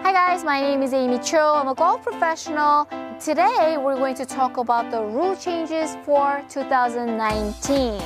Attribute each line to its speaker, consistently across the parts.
Speaker 1: Hi guys, my name is Amy Cho. I'm a golf professional. Today we're going to talk about the rule changes for 2019.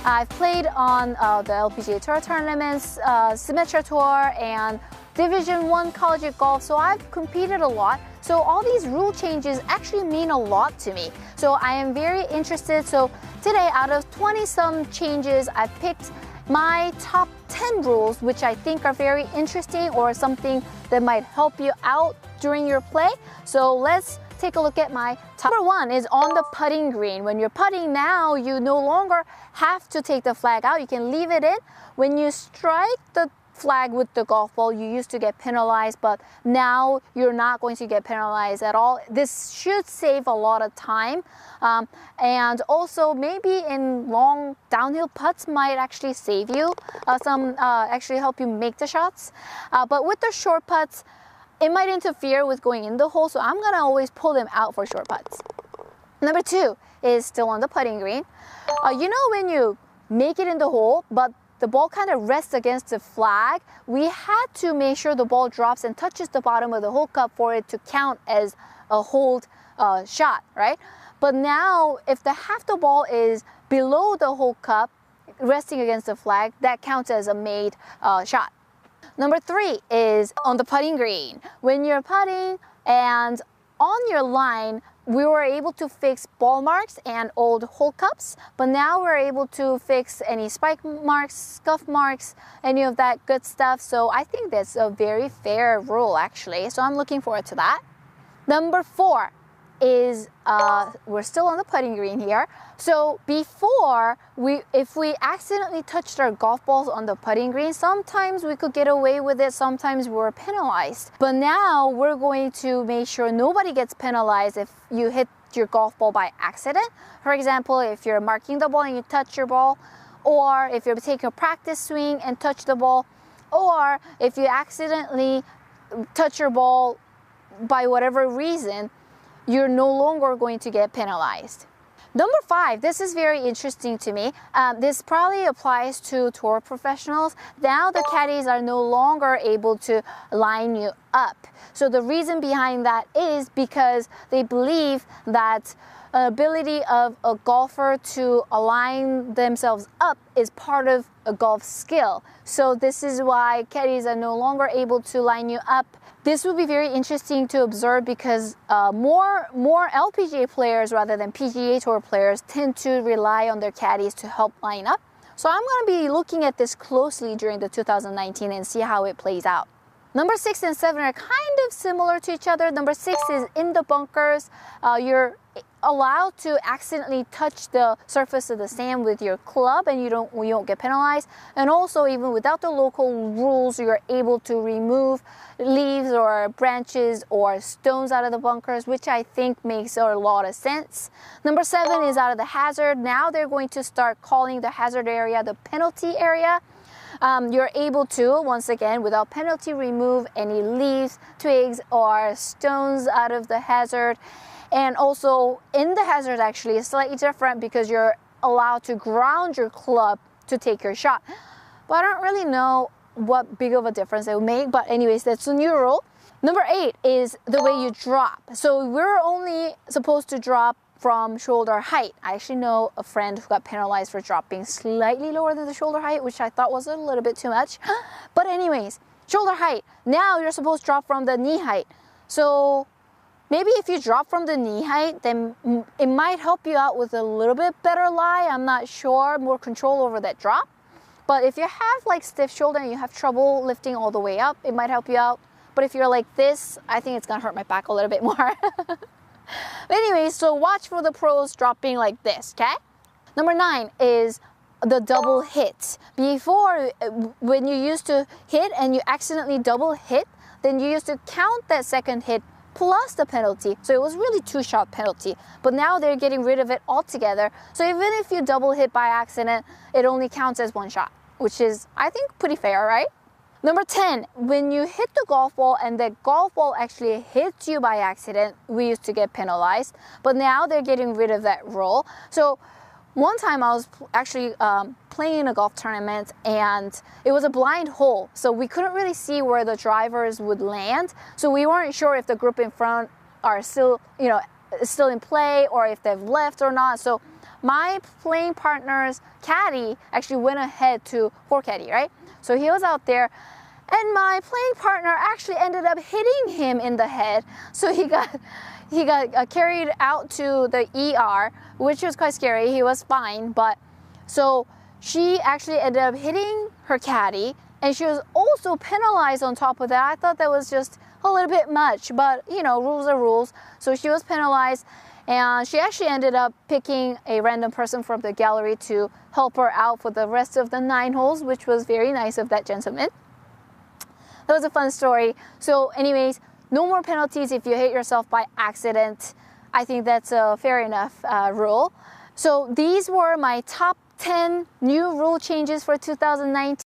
Speaker 1: I've played on the LPGA Tour tournaments, Symetra Tour, and Division 1 collegiate golf, so I've competed a lot. So all these rule changes actually mean a lot to me. So I am very interested. So today, out of 20-some changes, I've picked my top 10 rules, which I think are very interesting or something that might help you out during your play. So let's take a look at my top. Number 1 is on the putting green. When you're putting now, you no longer have to take the flag out. You can leave it in. When you strike the flag with the golf ball, you used to get penalized, but now you're not going to get penalized at all. This should save a lot of time, and also maybe in long downhill putts might actually save you actually help you make the shots, but with the short putts it might interfere with going in the hole, so I'm gonna always pull them out for short putts. Number 2 is still on the putting green. You know, when you make it in the hole but the ball kind of rests against the flag, we had to make sure the ball drops and touches the bottom of the hole cup for it to count as a hold shot, right? But now, if half the ball is below the hole cup, resting against the flag, that counts as a made shot. Number 3 is on the putting green. When you're putting and on your line, we were able to fix ball marks and old hole cups, but now we're able to fix any spike marks, scuff marks, any of that good stuff. So I think that's a very fair rule actually. So I'm looking forward to that. Number 4 is, we're still on the putting green here. So before, if we accidentally touched our golf balls on the putting green, sometimes we could get away with it, sometimes we're penalized. But now we're going to make sure nobody gets penalized if you hit your golf ball by accident. For example, if you're marking the ball and you touch your ball, or if you're taking a practice swing and touch the ball, or if you accidentally touch your ball by whatever reason, you're no longer going to get penalized. Number 5, this is very interesting to me. This probably applies to tour professionals. Now the caddies are no longer able to line you up. So the reason behind that is because they believe that the ability of a golfer to align themselves up is part of a golf skill. So this is why caddies are no longer able to line you up. This will be very interesting to observe because more LPGA players rather than PGA Tour players tend to rely on their caddies to help line up. So I'm going to be looking at this closely during the 2019 and see how it plays out. Number 6 and 7 are kind of similar to each other. Number 6 is in the bunkers. You're allowed to accidentally touch the surface of the sand with your club and you don't get penalized. And also, even without the local rules, you're able to remove leaves or branches or stones out of the bunkers, which I think makes a lot of sense. Number 7 is out of the hazard. Now they're going to start calling the hazard area the penalty area. You're able to, once again, without penalty, remove any leaves, twigs, or stones out of the hazard. And also, in the hazard actually is slightly different because you're allowed to ground your club to take your shot. But I don't really know what big of a difference it will make. But anyways, that's a new rule. Number 8 is the way you drop. So we're only supposed to drop from shoulder height. I actually know a friend who got penalized for dropping slightly lower than the shoulder height, which I thought was a little bit too much. But anyways, shoulder height. Now you're supposed to drop from the knee height. So maybe if you drop from the knee height, then it might help you out with a little bit better lie. I'm not sure, more control over that drop. But if you have like stiff shoulder and you have trouble lifting all the way up, it might help you out. But if you're like this, I think it's gonna hurt my back a little bit more. But anyway, so watch for the pros dropping like this, okay? Number 9 is the double hit. Before, when you used to hit and you accidentally double hit, then you used to count that second hit plus the penalty. So it was really 2-shot penalty. But now they're getting rid of it altogether. So even if you double hit by accident, it only counts as 1 shot, which is, I think, pretty fair, right? Number 10, when you hit the golf ball and the golf ball actually hits you by accident, we used to get penalized. But now they're getting rid of that rule. So one time I was actually playing in a golf tournament, and it was a blind hole, so we couldn't really see where the drivers would land. So we weren't sure if the group in front are still, still in play, or if they've left or not. So my playing partner's caddy actually went ahead to poor caddy, right? So he was out there, and my playing partner actually ended up hitting him in the head. So he got carried out to the ER, which was quite scary. He was fine, but so she actually ended up hitting her caddy, and she was also penalized on top of that. I thought that was just a little bit much, but rules are rules. So she was penalized, and she actually ended up picking a random person from the gallery to help her out for the rest of the 9 holes, which was very nice of that gentleman. That was a fun story. So anyways, no more penalties if you hit yourself by accident. I think that's a fair enough rule. So these were my top 10 new rule changes for 2019.